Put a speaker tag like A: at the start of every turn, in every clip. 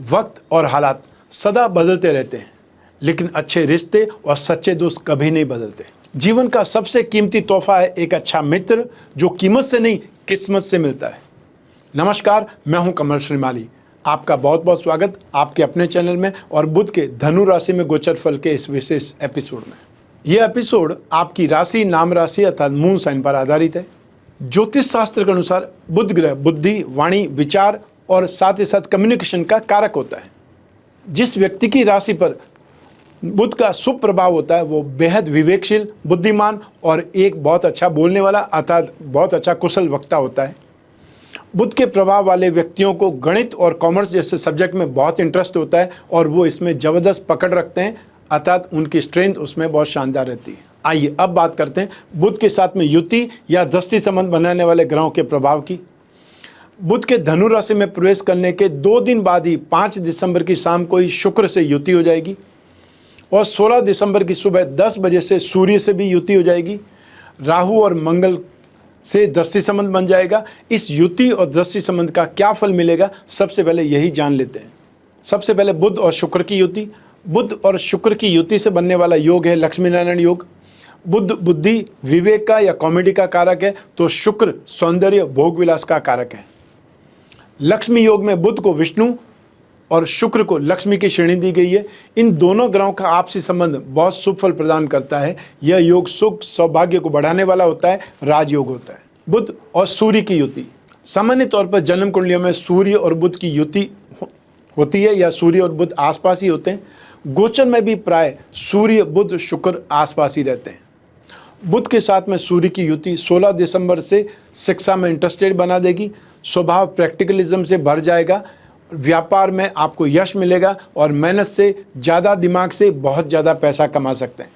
A: वक्त और हालात सदा बदलते रहते हैं, लेकिन अच्छे रिश्ते और सच्चे दोस्त कभी नहीं बदलते। जीवन का सबसे कीमती तोहफा है एक अच्छा मित्र, जो कीमत से नहीं किस्मत से मिलता है। नमस्कार, मैं हूं कमल श्रीमाली। आपका बहुत बहुत स्वागत आपके अपने चैनल में और बुध के धनु राशि में गोचर फल के इस विशेष एपिसोड में। यह एपिसोड आपकी राशि, नाम राशि अर्थात मून साइन पर आधारित है। ज्योतिष शास्त्र के अनुसार बुध ग्रह बुद्धि, वाणी, विचार और साथ ही साथ कम्युनिकेशन का कारक होता है। जिस व्यक्ति की राशि पर बुध का शुभ प्रभाव होता है वो बेहद विवेकशील, बुद्धिमान और एक बहुत अच्छा बोलने वाला अर्थात बहुत अच्छा कुशल वक्ता होता है। बुध के प्रभाव वाले व्यक्तियों को गणित और कॉमर्स जैसे सब्जेक्ट में बहुत इंटरेस्ट होता है और वो इसमें ज़बरदस्त पकड़ रखते हैं, अर्थात उनकी स्ट्रेंथ उसमें बहुत शानदार रहती है। आइए अब बात करते हैं बुध के साथ में युति या दृष्टि संबंध बनाने वाले ग्रहों के प्रभाव की। बुध के धनु राशि में प्रवेश करने के 2 दिन बाद ही 5 दिसंबर की शाम को ही शुक्र से युति हो जाएगी और 16 दिसंबर की सुबह 10 बजे से सूर्य से भी युति हो जाएगी। राहु और मंगल से दृष्टि संबंध बन जाएगा। इस युति और दृष्टि संबंध का क्या फल मिलेगा, सबसे पहले यही जान लेते हैं। सबसे पहले बुध और शुक्र की युति। बुध और शुक्र की युति से बनने वाला योग है लक्ष्मी नारायण योग। बुध बुद्धि, विवेक का या कॉमेडी का कारक है, तो शुक्र सौंदर्य, भोग विलास का कारक है। लक्ष्मी योग में बुध को विष्णु और शुक्र को लक्ष्मी की श्रेणी दी गई है। इन दोनों ग्रहों का आपसी संबंध बहुत शुभ फल प्रदान करता है। यह योग सुख सौभाग्य को बढ़ाने वाला होता है, राजयोग होता है। बुध और सूर्य की युति। सामान्य तौर पर जन्म कुंडलियों में सूर्य और बुध की युति होती है या सूर्य और बुध आसपास ही होते हैं। गोचर में भी प्राय सूर्य, बुध, शुक्र आसपास ही रहते हैं। बुध के साथ में सूर्य की युति 16 दिसंबर से शिक्षा में इंटरेस्टेड बना देगी। स्वभाव प्रैक्टिकलिज्म से भर जाएगा। व्यापार में आपको यश मिलेगा और मेहनत से ज़्यादा दिमाग से बहुत ज़्यादा पैसा कमा सकते हैं।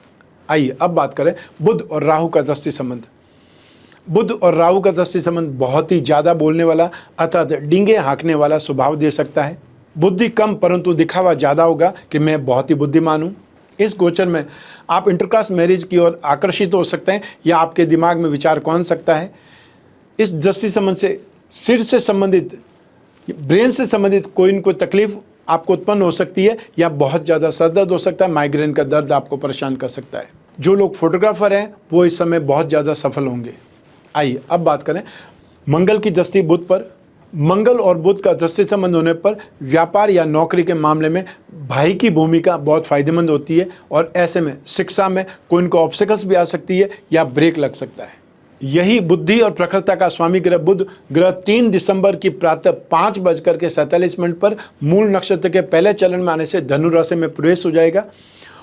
A: आइए अब बात करें बुध और राहु का दृष्टि संबंध। बुध और राहु का दृष्टि संबंध बहुत ही ज़्यादा बोलने वाला अर्थात डींगे हाँकने वाला स्वभाव दे सकता है। बुद्धि कम परंतु दिखावा ज़्यादा होगा कि मैं बहुत ही बुद्धिमान हूँ। इस गोचर में आप इंटरकास्ट मैरिज की ओर आकर्षित हो सकते हैं या आपके दिमाग में विचार कौन सकता है। इस दृष्टि संबंध से सिर से संबंधित, ब्रेन से संबंधित कोई न कोई तकलीफ आपको उत्पन्न हो सकती है या बहुत ज़्यादा सर दर्द हो सकता है। माइग्रेन का दर्द आपको परेशान कर सकता है। जो लोग फोटोग्राफर हैं वो इस समय बहुत ज़्यादा सफल होंगे। आइए अब बात करें मंगल की दृष्टि बुध पर। मंगल और बुध का दृष्टि संबंध होने पर व्यापार या नौकरी के मामले में भाई की भूमिका बहुत फायदेमंद होती है और ऐसे में शिक्षा में कोई इनको ऑब्स्टेकल्स भी आ सकती है या ब्रेक लग सकता है। यही बुद्धि और प्रखरता का स्वामी ग्रह बुध ग्रह 3 दिसंबर की प्रातः 5:47 पर मूल नक्षत्र के पहले चरण में आने से धनु राशि में प्रवेश हो जाएगा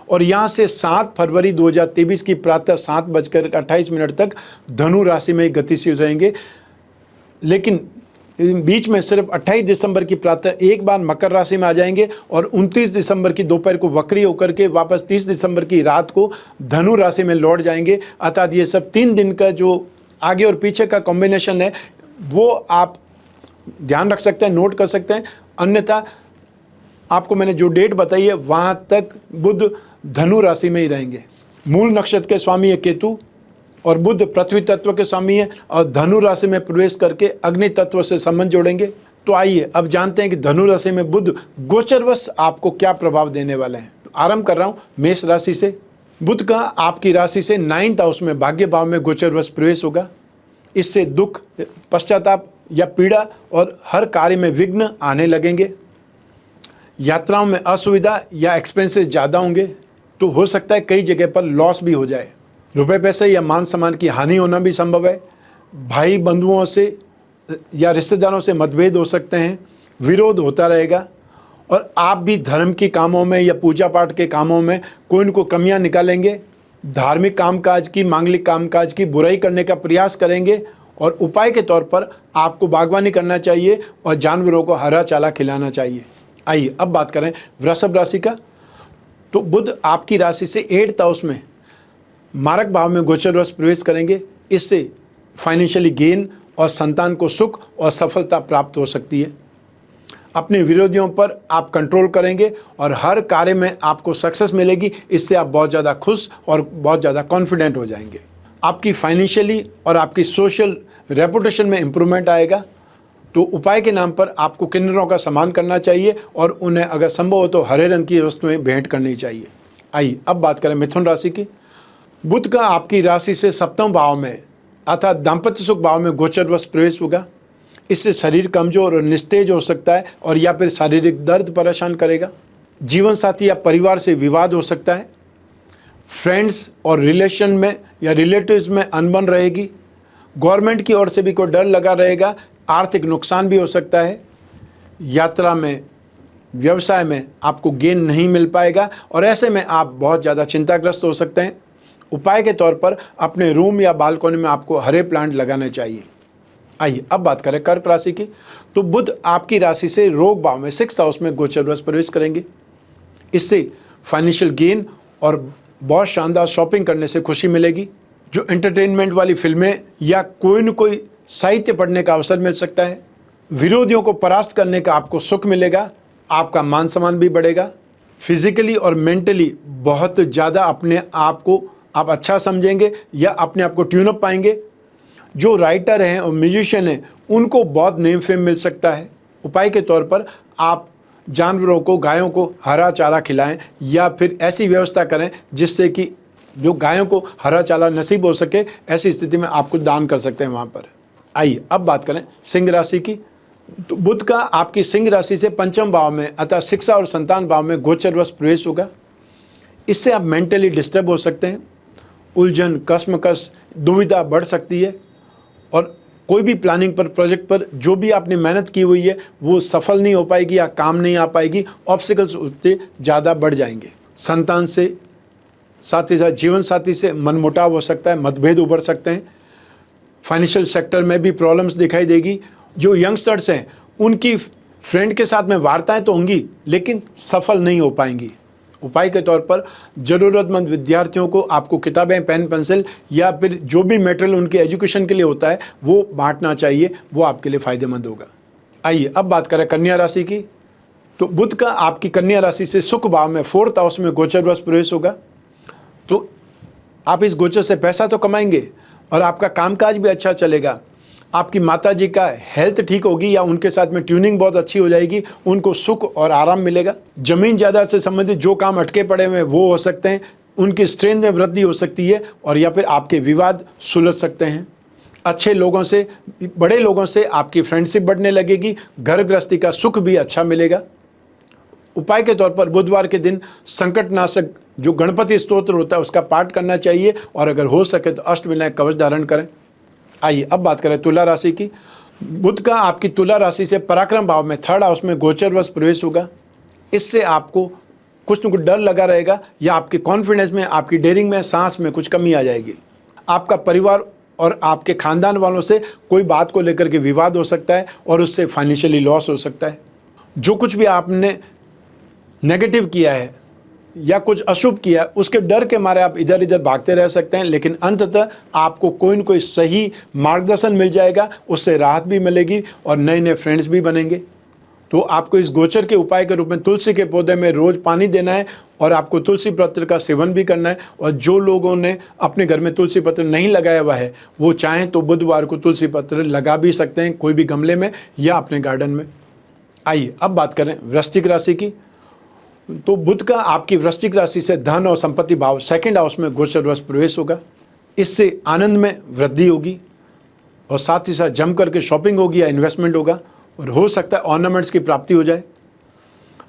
A: और यहाँ से 7 फरवरी 2023 की प्रातः 7:28 तक धनु राशि में गतिशील रहेंगे। लेकिन बीच में सिर्फ 28 दिसंबर की प्रातः एक बार मकर राशि में आ जाएंगे और 29 दिसंबर की दोपहर को वक्री होकर के वापस 30 दिसंबर की रात को धनु राशि में लौट जाएंगे। अर्थात ये सब 3 दिन का जो आगे और पीछे का कॉम्बिनेशन है वो आप ध्यान रख सकते हैं, नोट कर सकते हैं। अन्यथा आपको मैंने जो डेट बताई है वहाँ तक बुध धनु राशि में ही रहेंगे। मूल नक्षत्र के स्वामी है केतु और बुध पृथ्वी तत्व के स्वामी है और धनु राशि में प्रवेश करके अग्नि तत्व से संबंध जोड़ेंगे। तो आइए अब जानते हैं कि धनु राशि में बुध गोचरवश आपको क्या प्रभाव देने वाले हैं। तो आरंभ कर रहा हूँ मेष राशि से। बुध का आपकी राशि से 9th हाउस में भाग्य भाव में गोचरवश प्रवेश होगा। इससे दुख, पश्चाताप या पीड़ा और हर कार्य में विघ्न आने लगेंगे। यात्राओं में असुविधा या एक्सपेंसेस ज़्यादा होंगे, तो हो सकता है कई जगह पर लॉस भी हो जाए। रुपए पैसे या मान सम्मान की हानि होना भी संभव है। भाई बंधुओं से या रिश्तेदारों से मतभेद हो सकते हैं। विरोध होता रहेगा और आप भी धर्म के कामों में या पूजा पाठ के कामों में कोई न कोई कमियां निकालेंगे। धार्मिक कामकाज की, मांगलिक कामकाज की बुराई करने का प्रयास करेंगे और उपाय के तौर पर आपको बागवानी करना चाहिए और जानवरों को हरा चारा खिलाना चाहिए। आइए अब बात करें वृषभ राशि का। तो बुध आपकी राशि से 8th हाउस में मारक भाव में गोचरवश प्रवेश करेंगे। इससे फाइनेंशियली गेन और संतान को सुख और सफलता प्राप्त हो सकती है। अपने विरोधियों पर आप कंट्रोल करेंगे और हर कार्य में आपको सक्सेस मिलेगी। इससे आप बहुत ज़्यादा खुश और बहुत ज़्यादा कॉन्फिडेंट हो जाएंगे। आपकी फाइनेंशियली और आपकी सोशल रेपुटेशन में इम्प्रूवमेंट आएगा। तो उपाय के नाम पर आपको किन्नरों का सम्मान करना चाहिए और उन्हें अगर संभव हो तो हरे रंग की वस्तुएं भेंट करनी चाहिए। आइए अब बात करें मिथुन राशि की। बुध का आपकी राशि से सप्तम भाव में अर्थात दाम्पत्य सुख भाव में गोचरवश प्रवेश होगा। इससे शरीर कमजोर और निस्तेज हो सकता है और या फिर शारीरिक दर्द परेशान करेगा। जीवन साथी या परिवार से विवाद हो सकता है। फ्रेंड्स और रिलेशन में या रिलेटिव्स में अनबन रहेगी। गवर्नमेंट की ओर से भी कोई डर लगा रहेगा। आर्थिक नुकसान भी हो सकता है। यात्रा में, व्यवसाय में आपको गेन नहीं मिल पाएगा और ऐसे में आप बहुत ज़्यादा चिंताग्रस्त हो सकते हैं। उपाय के तौर पर अपने रूम या बालकनी में आपको हरे प्लांट लगाने चाहिए। आइए अब बात करें कर्क राशि की। तो बुध आपकी राशि से रोग भाव में 6th हाउस में गोचरवश प्रवेश करेंगे। इससे फाइनेंशियल गेन और बहुत शानदार शॉपिंग करने से खुशी मिलेगी। जो एंटरटेनमेंट वाली फिल्में या कोई न कोई साहित्य पढ़ने का अवसर मिल सकता है। विरोधियों को परास्त करने का आपको सुख मिलेगा। आपका मान सम्मान भी बढ़ेगा। फिजिकली और मेंटली बहुत ज़्यादा अपने आप को आप अच्छा समझेंगे या अपने आप को ट्यून अप पाएंगे। जो राइटर हैं और म्यूजिशियन हैं उनको बहुत नेम फेम मिल सकता है। उपाय के तौर पर आप जानवरों को, गायों को हरा चारा खिलाएं या फिर ऐसी व्यवस्था करें जिससे कि जो गायों को हरा चारा नसीब हो सके। ऐसी स्थिति में आप कुछ दान कर सकते हैं वहाँ पर। आइए अब बात करें सिंह राशि की। तो बुध का आपकी सिंह राशि से पंचम भाव में अतः शिक्षा और संतान भाव में गोचरवश प्रवेश होगा। इससे आप मेंटली डिस्टर्ब हो सकते हैं। उलझन, कश्मकश, दुविधा बढ़ सकती है और कोई भी प्लानिंग पर, प्रोजेक्ट पर जो भी आपने मेहनत की हुई है वो सफल नहीं हो पाएगी या काम नहीं आ पाएगी। ऑब्स्टिकल्स उससे ज़्यादा बढ़ जाएंगे। संतान से, साथ ही साथ जीवन साथी से मनमुटाव हो सकता है, मतभेद उभर सकते हैं। फाइनेंशियल सेक्टर में भी प्रॉब्लम्स दिखाई देगी। जो यंगस्टर्स हैं उनकी फ्रेंड के साथ में वार्ताएं तो होंगी लेकिन सफल नहीं हो पाएंगी। उपाय के तौर पर ज़रूरतमंद विद्यार्थियों को आपको किताबें, पेन, पेंसिल या फिर जो भी मटेरियल उनके एजुकेशन के लिए होता है वो बांटना चाहिए। वो आपके लिए फ़ायदेमंद होगा। आइए अब बात करें कन्या राशि की। तो बुध का आपकी कन्या राशि से सुख भाव में 4th हाउस में गोचरवश प्रवेश होगा। तो आप इस गोचर से पैसा तो कमाएंगे और आपका कामकाज भी अच्छा चलेगा। आपकी माताजी का हेल्थ ठीक होगी या उनके साथ में ट्यूनिंग बहुत अच्छी हो जाएगी। उनको सुख और आराम मिलेगा। जमीन जायदाद से संबंधित जो काम अटके पड़े हुए हैं वो हो सकते हैं। उनकी स्ट्रेंथ में वृद्धि हो सकती है और या फिर आपके विवाद सुलझ सकते हैं। अच्छे लोगों से, बड़े लोगों से आपकी फ्रेंडशिप बढ़ने लगेगी। घर गृहस्थी का सुख भी अच्छा मिलेगा। उपाय के तौर पर बुधवार के दिन संकटनाशक जो गणपति स्तोत्र होता है उसका पाठ करना चाहिए और अगर हो सके तो अष्टविनायक कवच धारण करें। आइए अब बात करें तुला राशि की। बुध का आपकी तुला राशि से पराक्रम भाव में 3rd हाउस में गोचरवश प्रवेश होगा। इससे आपको कुछ न कुछ डर लगा रहेगा या आपके कॉन्फिडेंस में, आपकी डेयरिंग में, सांस में कुछ कमी आ जाएगी। आपका परिवार और आपके खानदान वालों से कोई बात को लेकर के विवाद हो सकता है और उससे फाइनेंशियली लॉस हो सकता है। जो कुछ भी आपने नेगेटिव किया है या कुछ अशुभ किया, उसके डर के मारे आप इधर इधर भागते रह सकते हैं, लेकिन अंततः आपको कोई न कोई सही मार्गदर्शन मिल जाएगा। उससे राहत भी मिलेगी और नए नए फ्रेंड्स भी बनेंगे। तो आपको इस गोचर के उपाय के रूप में तुलसी के पौधे में रोज़ पानी देना है और आपको तुलसी पत्र का सेवन भी करना है। और जो लोगों ने अपने घर में तुलसी पत्र नहीं लगाया हुआ है वो चाहें तो बुधवार को तुलसी पत्र लगा भी सकते हैं, कोई भी गमले में या अपने गार्डन में। आइए अब बात करें वृश्चिक राशि की। तो बुध का आपकी वृश्चिक राशि से धन और संपत्ति भाव 2nd हाउस में गोचरवश प्रवेश होगा। इससे आनंद में वृद्धि होगी और साथ ही साथ जम करके शॉपिंग होगी या इन्वेस्टमेंट होगा और हो सकता है ऑर्नामेंट्स की प्राप्ति हो जाए।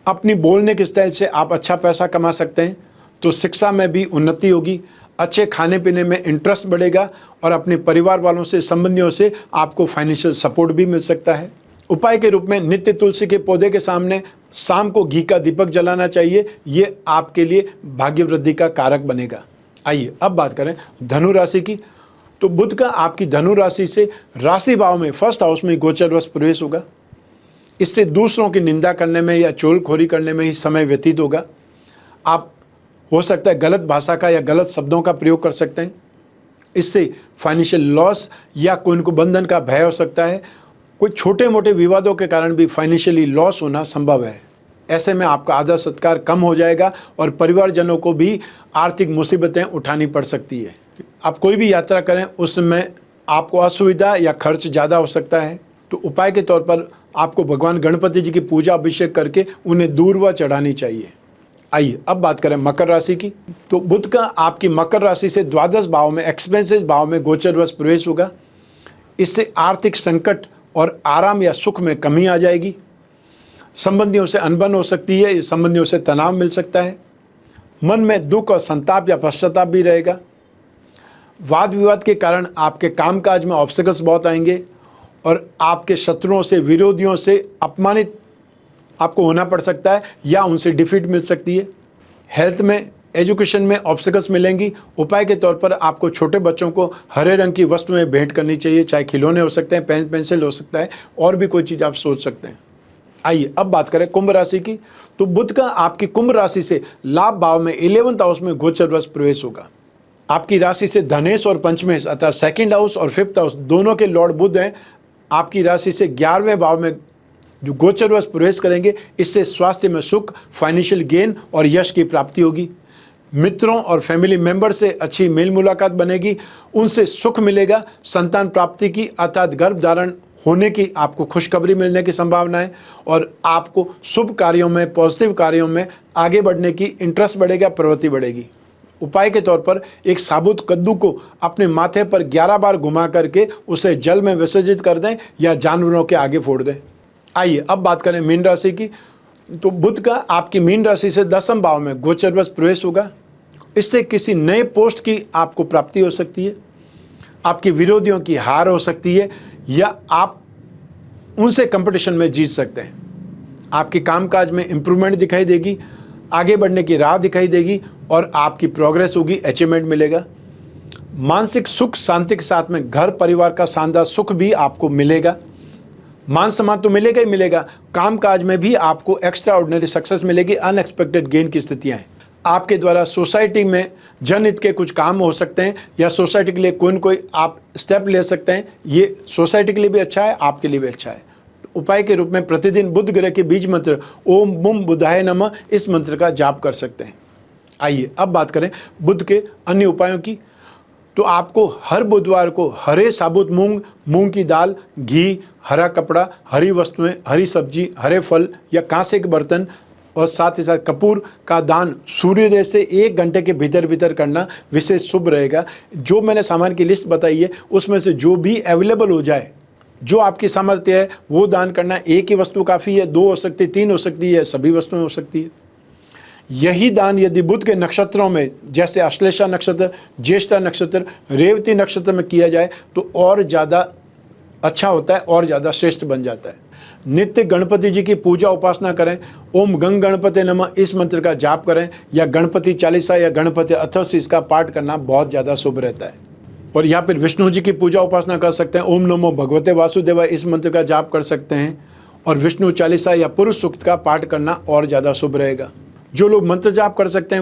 A: अपनी बोलने के स्टाइल से आप अच्छा पैसा कमा सकते हैं। तो शिक्षा में भी उन्नति होगी। अच्छे खाने पीने में इंटरेस्ट बढ़ेगा और अपने परिवार वालों से, संबंधियों से आपको फाइनेंशियल सपोर्ट भी मिल सकता है। उपाय के रूप में नित्य तुलसी के पौधे के सामने शाम को घी का दीपक जलाना चाहिए। ये आपके लिए भाग्य वृद्धि का कारक बनेगा। आइए अब बात करें धनु राशि की। तो बुध का आपकी धनु राशि से राशि भाव में 1st हाउस में गोचरवश प्रवेश होगा। इससे दूसरों की निंदा करने में या चोलखोरी करने में ही समय व्यतीत होगा। आप हो सकता है गलत भाषा का या गलत शब्दों का प्रयोग कर सकते हैं। इससे फाइनेंशियल लॉस या कोई को बंधन का भय हो सकता है। कोई छोटे मोटे विवादों के कारण भी फाइनेंशियली लॉस होना संभव है। ऐसे में आपका आदर सत्कार कम हो जाएगा और परिवारजनों को भी आर्थिक मुसीबतें उठानी पड़ सकती है। आप कोई भी यात्रा करें उसमें आपको असुविधा या खर्च ज़्यादा हो सकता है। तो उपाय के तौर पर आपको भगवान गणपति जी की पूजा अभिषेक करके उन्हें दूर्वा चढ़ानी चाहिए। आइए अब बात करें मकर राशि की। तो बुध का आपकी मकर राशि से द्वादश भाव में, एक्सपेंसेस भाव में गोचरवश प्रवेश होगा। इससे आर्थिक संकट और आराम या सुख में कमी आ जाएगी। संबंधियों से अनबन हो सकती है, संबंधियों से तनाव मिल सकता है। मन में दुख और संताप या पश्चाताप भी रहेगा। वाद विवाद के कारण आपके कामकाज में ऑब्स्टेकल्स बहुत आएंगे और आपके शत्रुओं से, विरोधियों से अपमानित आपको होना पड़ सकता है या उनसे डिफीट मिल सकती है। हेल्थ में, एजुकेशन में ऑब्स्टेकल्स मिलेंगी। उपाय के तौर पर आपको छोटे बच्चों को हरे रंग की वस्तुएं भेंट करनी चाहिए, चाहे खिलौने हो सकते हैं, पेन पेंसिल हो सकता है, और भी कोई चीज़ आप सोच सकते हैं। आइए अब बात करें कुंभ राशि की। तो बुध का आपकी कुंभ राशि से लाभ भाव में 11th हाउस में गोचरवश प्रवेश होगा। आपकी राशि से धनेश और पंचमेश अर्थात 2nd हाउस और 5th हाउस दोनों के लॉर्ड बुध हैं। आपकी राशि से 11वें भाव में जो गोचरवश प्रवेश करेंगे, इससे स्वास्थ्य में सुख, फाइनेंशियल गेन और यश की प्राप्ति होगी। मित्रों और फैमिली मेंबर से अच्छी मेल मुलाकात बनेगी, उनसे सुख मिलेगा। संतान प्राप्ति की अर्थात गर्भ धारण होने की आपको खुशखबरी मिलने की संभावना है और आपको शुभ कार्यों में, पॉजिटिव कार्यों में आगे बढ़ने की इंटरेस्ट बढ़ेगा, प्रवृत्ति बढ़ेगी। उपाय के तौर पर एक साबुत कद्दू को अपने माथे पर 11 बार घुमा करके उसे जल में विसर्जित कर दें या जानवरों के आगे फोड़ दें। आइए अब बात करें मीन राशि की। तो बुध का आपकी मीन राशि से 10वें भाव में गोचरवश प्रवेश होगा। इससे किसी नए पोस्ट की आपको प्राप्ति हो सकती है, आपके विरोधियों की हार हो सकती है या आप उनसे कंपटीशन में जीत सकते हैं। आपके कामकाज में इंप्रूवमेंट दिखाई देगी, आगे बढ़ने की राह दिखाई देगी और आपकी प्रोग्रेस होगी, अचीवमेंट मिलेगा। मानसिक सुख शांति के साथ में घर परिवार का शानदार सुख भी आपको मिलेगा। मान सम्मान तो मिलेगा ही मिलेगा, कामकाज में भी आपको एक्स्ट्रा ऑर्डिनरी सक्सेस मिलेगी, अनएक्सपेक्टेड गेन की स्थितियाँ हैं। आपके द्वारा सोसाइटी में जनहित के कुछ काम हो सकते हैं या सोसाइटी के लिए कोई न कोई आप स्टेप ले सकते हैं। ये सोसाइटी के लिए भी अच्छा है, आपके लिए भी अच्छा है। उपाय के रूप में प्रतिदिन बुध ग्रह के बीज मंत्र ओम बुम बुधाय नमः, इस मंत्र का जाप कर सकते हैं। आइए अब बात करें बुध के अन्य उपायों की। तो आपको हर बुधवार को हरे साबुत मूंग, मूंग की दाल, घी, हरा कपड़ा, हरी वस्तुएं, हरी सब्जी, हरे फल या कांसे के बर्तन और साथ ही साथ कपूर का दान सूर्योदय से 1 घंटे के भीतर करना विशेष शुभ रहेगा। जो मैंने सामान की लिस्ट बताई है उसमें से जो भी अवेलेबल हो जाए, जो आपकी सामर्थ्य है वो दान करना। एक ही वस्तु काफ़ी है, 2 हो सकती है, 3 हो सकती है, सभी वस्तुएं हो सकती है। यही दान यदि बुध के नक्षत्रों में जैसे अश्लेषा नक्षत्र, ज्येष्ठा नक्षत्र, रेवती नक्षत्र में किया जाए तो और ज़्यादा अच्छा होता है और ज़्यादा श्रेष्ठ बन जाता है। नित्य गणपति जी की पूजा उपासना करें। ओम गंग गणपति नमः, इस मंत्र का जाप करें या गणपति चालीसा या गणपति अथर्वशीष इसका पाठ करना बहुत ज़्यादा शुभ रहता है। और या फिर विष्णु जी की पूजा उपासना कर सकते हैं। ओम नमो भगवते वासुदेवाय, इस मंत्र का जाप कर सकते हैं और विष्णु चालीसा या पुरुष सूक्त का पाठ करना और ज़्यादा शुभ रहेगा। जो लोग मंत्र जाप कर सकते हैं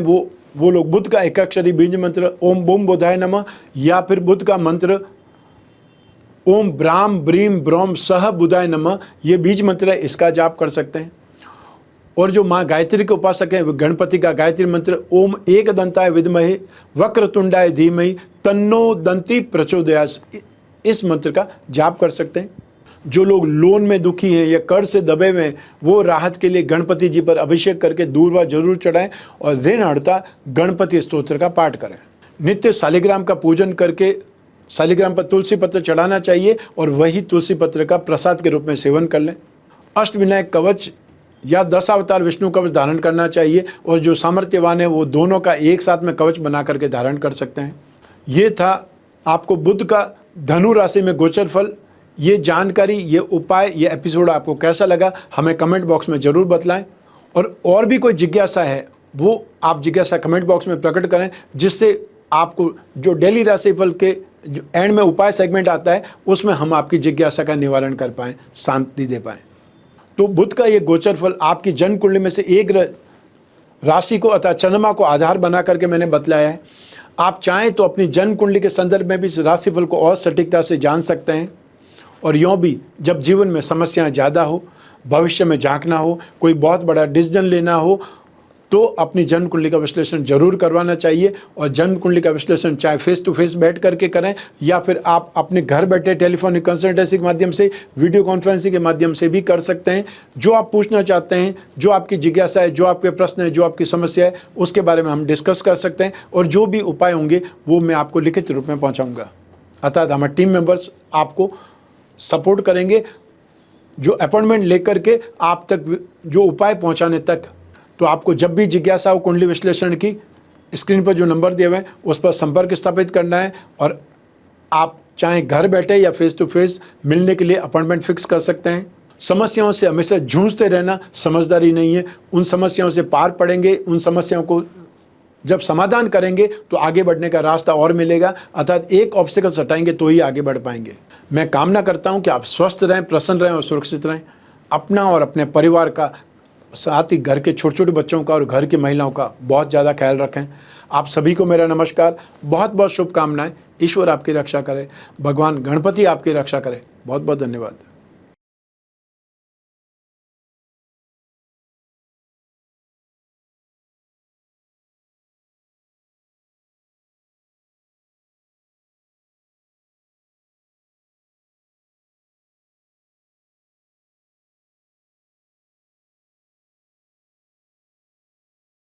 A: वो लोग बुध का एकाक्षरी बीज मंत्र ओम बुम बुधाय नमः या फिर बुध का मंत्र ओम ब्राम ब्रीम ब्रोम सह बुधाय नमः, ये बीज मंत्र है, इसका जाप कर सकते हैं। और जो माँ गायत्री के उपासक हैं, गणपति का गायत्री मंत्र ओम एक दंताय विद्महे वक्रतुंडाय धीमहि तन्नो दंती प्रचोदयात्, इस मंत्र का जाप कर सकते हैं। जो लोग लोन में दुखी हैं या कर्ज से दबे हुए हैं, वो राहत के लिए गणपति जी पर अभिषेक करके दूर्वा जरूर चढ़ाएं और ऋण हरता गणपति स्तोत्र का पाठ करें। नित्य शालिग्राम का पूजन करके शालिग्राम पर तुलसी पत्र चढ़ाना चाहिए और वही तुलसी पत्र का प्रसाद के रूप में सेवन कर लें। अष्टविनायक कवच या 10 अवतार विष्णु कवच धारण करना चाहिए और जो सामर्थ्यवान है वो दोनों का एक साथ में कवच बना करके धारण कर सकते हैं। ये था आपको बुध का धनु राशि में गोचर फल। ये जानकारी, ये उपाय, ये एपिसोड आपको कैसा लगा हमें कमेंट बॉक्स में ज़रूर बतलाएं। और भी कोई जिज्ञासा है वो आप जिज्ञासा कमेंट बॉक्स में प्रकट करें, जिससे आपको जो डेली राशिफल के जो एंड में उपाय सेगमेंट आता है उसमें हम आपकी जिज्ञासा का निवारण कर पाएँ, शांति दे पाएँ। तो बुध का ये गोचर फल आपकी जन्म कुंडली में से एक राशि को अर्थात चंद्रमा को आधार बना करके मैंने बतलाया है। आप चाहें तो अपनी जन्म कुंडली के संदर्भ में भी इस राशिफल को और सटीकता से जान सकते हैं। और यूँ भी जब जीवन में समस्याएं ज़्यादा हो, भविष्य में झांकना हो, कोई बहुत बड़ा डिसीजन लेना हो तो अपनी जन्म कुंडली का विश्लेषण जरूर करवाना चाहिए। और जन्म कुंडली का विश्लेषण चाहे फेस टू फेस बैठ करके करें या फिर आप अपने घर बैठे टेलीफोनिक कंसल्टेंसी के माध्यम से, वीडियो कॉन्फ्रेंसिंग के माध्यम से भी कर सकते हैं। जो आप पूछना चाहते हैं, जो आपकी जिज्ञासा है, जो आपके प्रश्न है, जो आपकी समस्या है, उसके बारे में हम डिस्कस कर सकते हैं और जो भी उपाय होंगे वो मैं आपको लिखित रूप में पहुँचाऊँगा। अर्थात हमारे टीम मेंबर्स आपको सपोर्ट करेंगे जो अपॉइंटमेंट लेकर के आप तक जो उपाय पहुंचाने तक। तो आपको जब भी जिज्ञासा हो कुंडली विश्लेषण की, स्क्रीन पर जो नंबर दिए हुए हैं उस पर संपर्क स्थापित करना है और आप चाहे घर बैठे या फेस टू फेस मिलने के लिए अपॉइंटमेंट फिक्स कर सकते हैं। समस्याओं से हमेशा जूझते रहना समझदारी नहीं है। उन समस्याओं से पार पड़ेंगे, उन समस्याओं को जब समाधान करेंगे तो आगे बढ़ने का रास्ता और मिलेगा। अर्थात एक ऑब्स्टिकल हटाएंगे तो ही आगे बढ़ पाएंगे। मैं कामना करता हूं कि आप स्वस्थ रहें, प्रसन्न रहें और सुरक्षित रहें। अपना और अपने परिवार का, साथ ही घर के छोटे छोटे बच्चों का और घर की महिलाओं का बहुत ज़्यादा ख्याल रखें। आप सभी को मेरा नमस्कार, बहुत बहुत शुभकामनाएं। ईश्वर आपकी रक्षा करे, भगवान गणपति आपकी रक्षा करे। बहुत बहुत धन्यवाद।